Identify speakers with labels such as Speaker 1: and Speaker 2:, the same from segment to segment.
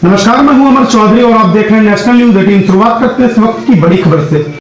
Speaker 1: नमस्कार, मैं हूं अमर चौधरी और आप देख रहे हैं नेशनल न्यूज 18। शुरुआत करते हैं इस वक्त की बड़ी खबर से।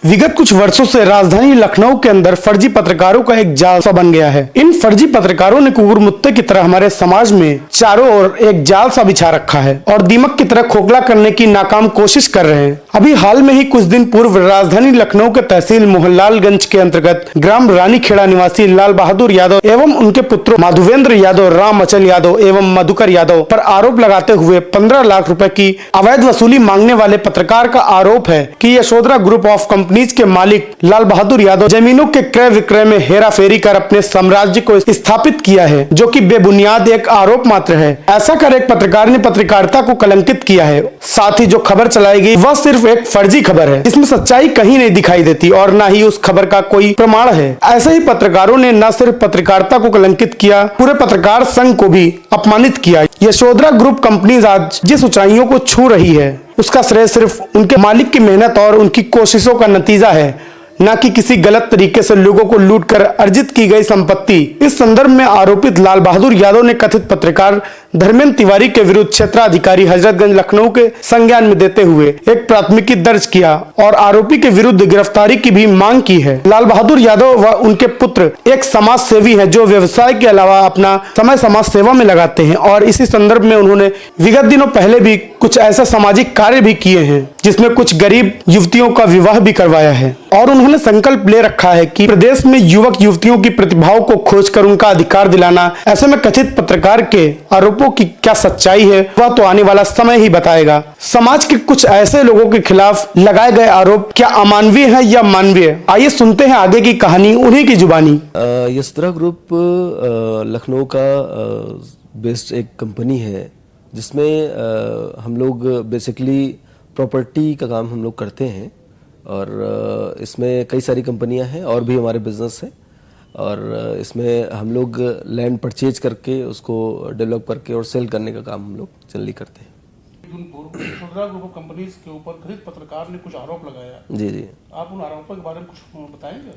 Speaker 1: विगत कुछ वर्षों से राजधानी लखनऊ के अंदर फर्जी पत्रकारों का एक जाल सा बन गया है। इन फर्जी पत्रकारों ने कुकुर मुत्ते की तरह हमारे समाज में चारों ओर एक जाल सा बिछा रखा है और दीमक की तरह खोखला करने की नाकाम कोशिश कर रहे हैं। अभी हाल में ही कुछ दिन पूर्व राजधानी लखनऊ के तहसील मोहनलालगंज के अंतर्गत ग्राम रानीखेड़ा निवासी लाल बहादुर यादव एवं उनके पुत्रों माधवेंद्र यादव, राम अचल यादव एवं मधुकर यादव पर आरोप लगाते हुए 15 लाख रुपए की अवैध वसूली मांगने वाले पत्रकार का आरोप है कि यशोधरा ग्रुप ऑफ कंपनीज के मालिक लाल बहादुर यादव जमीनों के क्रय विक्रय में हेरा फेरी कर अपने साम्राज्य को स्थापित किया है, जो कि बेबुनियाद एक आरोप मात्र है। ऐसा कर एक पत्रकार ने पत्रकारिता को कलंकित किया है। साथ ही जो खबर चलाई गई वह सिर्फ एक फर्जी खबर है, इसमें सच्चाई कहीं नहीं दिखाई देती और न ही उस खबर का कोई प्रमाण है। ऐसे ही पत्रकारों ने न सिर्फ पत्रकारिता को कलंकित किया, पूरे पत्रकार संघ को भी अपमानित किया। यशोधरा ग्रुप कंपनीज आज जिस ऊंचाइयों को छू रही है उसका श्रेय सिर्फ उनके मालिक की मेहनत और उनकी कोशिशों का नतीजा है, न कि किसी गलत तरीके से लोगों को लूटकर अर्जित की गई संपत्ति। इस संदर्भ में आरोपित लाल बहादुर यादव ने कथित पत्रकार धर्मेंद्र तिवारी के विरुद्ध क्षेत्राधिकारी हजरतगंज लखनऊ के संज्ञान में देते हुए एक प्राथमिकी दर्ज किया और आरोपी के विरुद्ध गिरफ्तारी की भी मांग की है। लाल बहादुर यादव व उनके पुत्र एक समाज सेवी हैं जो व्यवसाय के अलावा अपना समय समाज सेवा में लगाते हैं और इसी संदर्भ में उन्होंने विगत दिनों पहले भी कुछ ऐसे सामाजिक कार्य भी किए हैं जिसमें कुछ गरीब युवतियों का विवाह भी करवाया है और उन्होंने संकल्प ले रखा है कि प्रदेश में युवक युवतियों की प्रतिभाओं को खोजकर उनका अधिकार दिलाना। ऐसे में कथित पत्रकार के आरोपों की क्या सच्चाई है वह तो आने वाला समय ही बताएगा। समाज के कुछ ऐसे लोगों के खिलाफ लगाए गए आरोप क्या अमानवीय है या मानवीय, आइए सुनते हैं आगे की कहानी उन्हीं की जुबानी।
Speaker 2: यशोधरा ग्रुप लखनऊ का बेस्ड एक कंपनी है जिसमें हम लोग बेसिकली प्रॉपर्टी का काम हम लोग करते हैं और इसमें कई सारी कंपनियां हैं और भी हमारे बिजनेस है और इसमें हम लोग लैंड परचेज करके उसको डेवलप करके और सेल करने का काम हम लोग जनरली करते हैं।
Speaker 3: यशोधरा ग्रुप ऑफ कंपनीज के ऊपर कथित पत्रकार ने कुछ आरोप लगाया।
Speaker 2: जी जी,
Speaker 3: आप उन आरोपों के बारे में कुछ बताएंगे?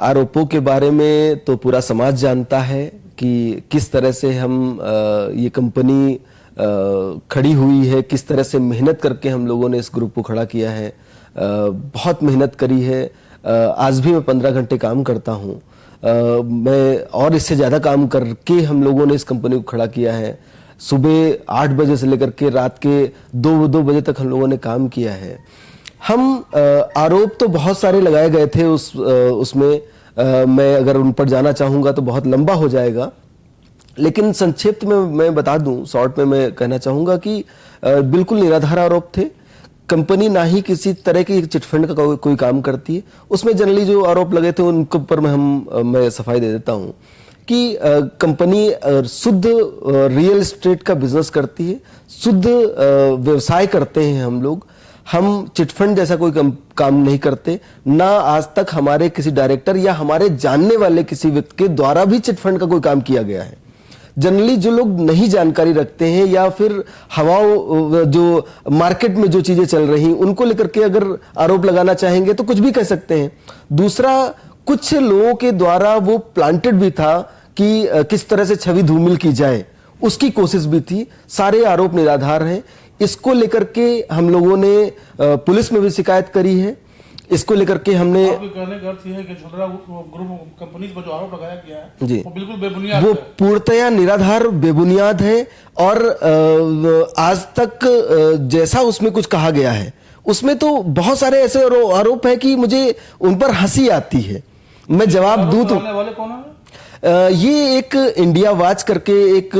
Speaker 2: आरोपों के बारे में तो पूरा समाज जानता है कि किस तरह से हम ये कंपनी खड़ी हुई है, किस तरह से मेहनत करके हम लोगों ने इस ग्रुप को खड़ा किया है। बहुत मेहनत करी है। आज भी मैं 15 घंटे काम करता हूँ। मैं और इससे ज़्यादा काम करके हम लोगों ने इस कंपनी को खड़ा किया है। सुबह 8 बजे से लेकर के रात के 2 बजे तक हम लोगों ने काम किया है। हम आरोप तो बहुत सारे लगाए गए थे उसमें मैं अगर उन पर जाना चाहूँगा तो बहुत लंबा हो जाएगा, लेकिन संक्षिप्त में मैं बता दूं, शॉर्ट में मैं कहना चाहूँगा कि बिल्कुल निराधार आरोप थे। कंपनी ना ही किसी तरह की चिटफंड का कोई काम करती है। उसमें जनरली जो आरोप लगे थे उनके ऊपर मैं सफाई दे देता हूँ कि कंपनी शुद्ध रियल एस्टेट का बिजनेस करती है, शुद्ध व्यवसाय करते हैं हम चिटफंड जैसा कोई काम नहीं करते। ना आज तक हमारे किसी डायरेक्टर या हमारे जानने वाले किसी व्यक्ति के द्वारा भी चिटफंड का कोई काम किया गया है। जनरली जो लोग नहीं जानकारी रखते हैं या फिर हवाओं जो मार्केट में जो चीजें चल रही उनको लेकर के अगर आरोप लगाना चाहेंगे तो कुछ भी कह सकते हैं। दूसरा, कुछ लोगों के द्वारा वो प्लांटेड भी था कि किस तरह से छवि धूमिल की जाए, उसकी कोशिश भी थी। सारे आरोप निराधार हैं। इसको लेकर के हम लोगों ने पुलिस में भी शिकायत करी है। इसको लेकर के हमने
Speaker 3: कहने का अर्थ यह है कि यशोधरा ग्रुप कंपनीज पर जो आरोप लगाया गया है
Speaker 2: जी,
Speaker 3: वो बिल्कुल बेबुनियाद
Speaker 2: वो
Speaker 3: है।
Speaker 2: पूर्णतया निराधार बेबुनियाद है और आज तक जैसा उसमें कुछ कहा गया है उसमें तो बहुत सारे ऐसे आरोप है कि मुझे उन पर हंसी आती है। मैं जवाब दूं तो
Speaker 3: वाले कौन है?
Speaker 2: ये एक इंडिया वॉच करके एक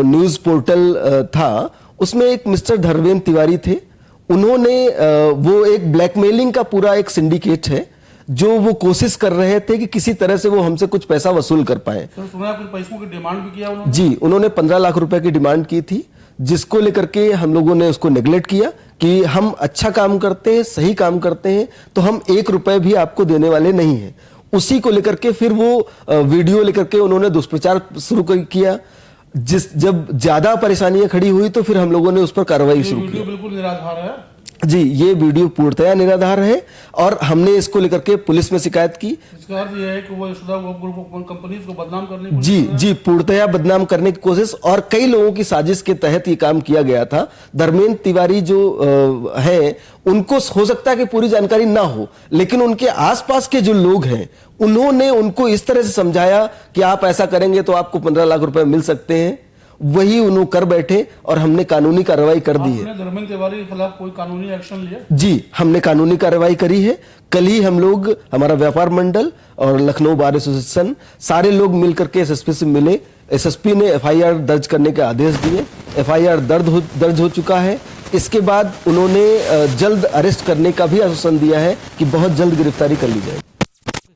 Speaker 2: न्यूज पोर्टल था, उसमें एक मिस्टर धर्मेंद्र तिवारी थे। उन्होंने वो एक ब्लैकमेलिंग का पूरा एक सिंडिकेट है जो वो कोशिश कर रहे थे कि किसी तरह से वो हमसे कुछ पैसा वसूल कर पाए।
Speaker 3: तो सुना कुछ पैसों की डिमांड भी किया उन्होंने?
Speaker 2: जी, उन्होंने 15 लाख रुपए की डिमांड की थी, जिसको लेकर के हम लोगों ने उसको नेग्लेक्ट किया कि हम अच्छा काम करते हैं, सही काम करते हैं, तो हम 1 रुपए भी आपको देने वाले नहीं हैं। उसी को लेकर के फिर वो वीडियो लेकर के उन्होंने दुष्प्रचार शुरू किया। जब ज्यादा परेशानियां खड़ी हुई तो फिर हम लोगों ने उस पर कार्रवाई शुरू की।
Speaker 3: बिल्कुल निराधार है।
Speaker 2: जी, ये वीडियो पूर्णतया निराधार है और हमने इसको लेकर के पुलिस में शिकायत की।
Speaker 3: इसका अर्थ यह है कि वो यशोदा ग्रुप ऑफ कंपनीज को बदनाम करने की
Speaker 2: जी जी, पूर्णतया बदनाम करने की कोशिश और कई लोगों की साजिश के तहत ये काम किया गया था। धर्मेंद्र तिवारी जो है उनको हो सकता है कि पूरी जानकारी ना हो, लेकिन उनके आसपास के जो लोग हैं उन्होंने उनको इस तरह से समझाया कि आप ऐसा करेंगे तो आपको 15 लाख रुपए मिल सकते हैं। वही उन्होंने कर बैठे और हमने कानूनी कार्रवाई कर दी है।
Speaker 3: आपने धर्मेंद्र तिवारी के खिलाफ कोई कानूनी एक्शन लिया?
Speaker 2: जी, हमने कानूनी कार्रवाई करी है। कल ही हम लोग, हमारा व्यापार मंडल और लखनऊ बार एसोसिएशन, सारे लोग मिलकर के एसएसपी से मिले। एसएसपी ने एफआईआर दर्ज करने के आदेश दिए। एफआईआर दर्ज हो चुका है। इसके बाद उन्होंने जल्द अरेस्ट करने का भी आश्वासन दिया है कि बहुत जल्द गिरफ्तारी कर ली जाएगी।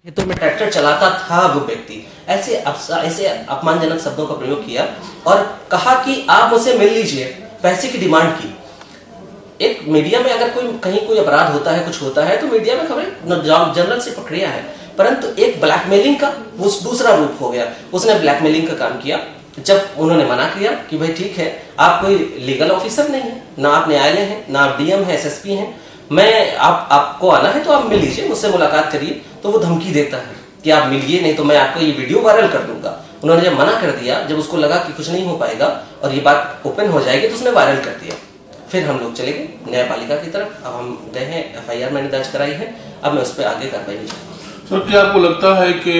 Speaker 4: खेतों में ट्रैक्टर चलाता था वो व्यक्ति, ऐसे अपमानजनक शब्दों का प्रयोग किया और कहा कि आप मुझसे मिल लीजिए, पैसे की डिमांड की। एक मीडिया में अगर कहीं कोई अपराध होता है, कुछ होता है, तो मीडिया में खबरें जनरल से प्रक्रिया है, परंतु एक ब्लैकमेलिंग का वो दूसरा रूप हो गया। उसने ब्लैकमेलिंग का काम किया। जब उन्होंने मना किया कि भाई ठीक है, आप कोई लीगल ऑफिसर नहीं है, ना आप न्यायालय हैं, ना आप डीएम है, एसएसपी हैं, मैं आपको आना है तो आप मिल लीजिए, मुझसे मुलाकात करिए, तो वो धमकी देता है कि आप मिलिए नहीं तो मैं आपको ये वीडियो वायरल कर दूंगा। उन्होंने जब मना कर दिया, जब उसको लगा कि कुछ नहीं हो पाएगा और ये बात ओपन हो जाएगी, तो उसने वायरल कर दिया। फिर हम लोग चले गए न्यायपालिका की तरफ। अब हम गए हैं, एफआईआर मैंने दर्ज कराई है, अब मैं उस पर आगे कार्रवाई नहीं चाहूंगा।
Speaker 3: सर, क्या आपको लगता है कि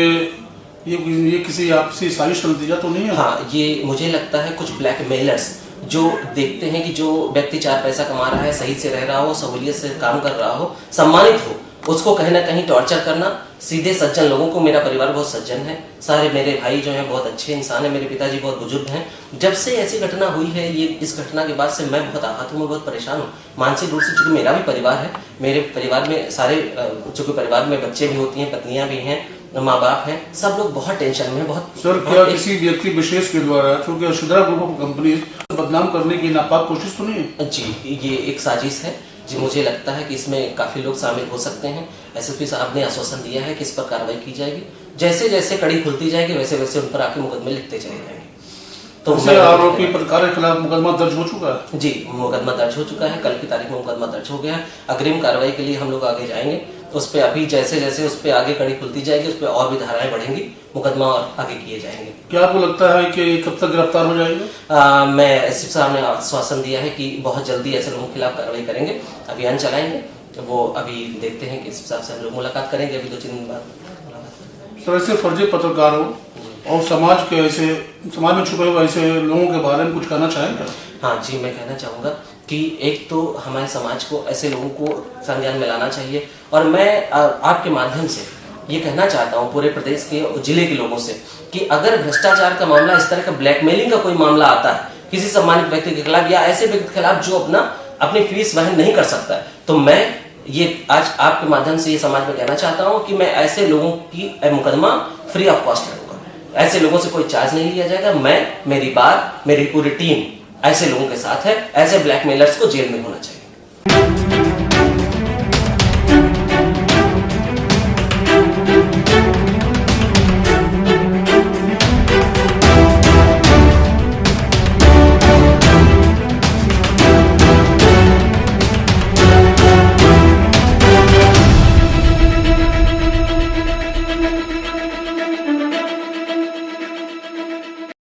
Speaker 3: ये किसी आपसी साजिश का नतीजा तो नहीं है?
Speaker 4: हाँ, ये मुझे लगता है कुछ ब्लैकमेलर्स जो देखते हैं कि जो व्यक्ति 4 पैसा कमा रहा है, सही से रह रहा हो, सहूलियत से काम कर रहा हो, सम्मानित हो, उसको कहीं ना कहीं टॉर्चर करना। सीधे सज्जन लोगों को, मेरा परिवार बहुत सज्जन है, सारे मेरे भाई जो हैं बहुत अच्छे इंसान हैं, मेरे पिताजी बहुत बुजुर्ग हैं। जब से ऐसी घटना हुई है, ये इस घटना के बाद से मैं बहुत आहत हूँ, मैं बहुत परेशान हूँ मानसिक रूप से। चूंकि मेरा भी परिवार है, मेरे परिवार में सारे, चूंकि परिवार में बच्चे भी होती हैं, पत्नियां भी हैं, माँ बाप हैं, सब लोग बहुत टेंशन में। बहुत
Speaker 3: सर, क्या किसी व्यक्ति विशेष के द्वारा चूंकि यशोदा ग्रुप ऑफ कंपनीज बदनाम करने की नापाक कोशिश तो नहीं है?
Speaker 4: जी, ये एक साजिश है जी। मुझे लगता है कि इसमें काफी लोग शामिल हो सकते हैं। एसएसपी साहब ने आश्वासन दिया है कि इस पर कार्रवाई की जाएगी। जैसे जैसे कड़ी खुलती जाएगी, वैसे वैसे उन पर आके मुकदमे लिखते चले जाएंगे। तो
Speaker 3: आरोपी पत्रकार के खिलाफ मुकदमा दर्ज हो चुका है?
Speaker 4: जी, मुकदमा दर्ज हो चुका है। कल की तारीख में मुकदमा दर्ज हो गया है। अग्रिम कार्रवाई के लिए हम लोग आगे जाएंगे। उस पर अभी जैसे जैसे उस पर आगे कड़ी खुलती जाएगी, उस पर और भी धाराएं बढ़ेंगी, मुकदमा और आगे किए जाएंगे।
Speaker 3: क्या आपको लगता है कि कब तक गिरफ्तार हो जाएगा?
Speaker 4: मैं एसपी साहब ने आश्वासन दिया है कि बहुत जल्दी ऐसे लोगों के खिलाफ कार्रवाई करेंगे, अभियान चलाएंगे। वो अभी देखते हैं कि एसपी साहब से हम लोग मुलाकात करेंगे, अभी 2-3 दिन बाद।
Speaker 3: सर, ऐसे फर्जी पत्रकारों और समाज में छुपे हुए ऐसे लोगों के बारे में कुछ कहना चाहेंगे?
Speaker 4: हाँ जी, मैं कहना चाहूँगा कि एक तो हमारे समाज को ऐसे लोगों को संज्ञान में लाना चाहिए, और मैं आपके माध्यम से ये कहना चाहता हूँ पूरे प्रदेश के जिले के लोगों से कि अगर भ्रष्टाचार का मामला, इस तरह का ब्लैकमेलिंग का कोई मामला आता है किसी सम्मानित व्यक्ति के खिलाफ या ऐसे व्यक्ति के खिलाफ जो अपनी फीस वहन नहीं कर सकता है, तो मैं ये आज आपके माध्यम से ये समाज में कहना चाहता हूँ कि मैं ऐसे लोगों की मुकदमा फ्री ऑफ कॉस्ट लूंगा। ऐसे लोगों से कोई चार्ज नहीं लिया जाएगा। मेरी बात, मेरी पूरी टीम ऐसे लोगों के साथ है। ऐसे ब्लैकमेलर्स को जेल में होना चाहिए।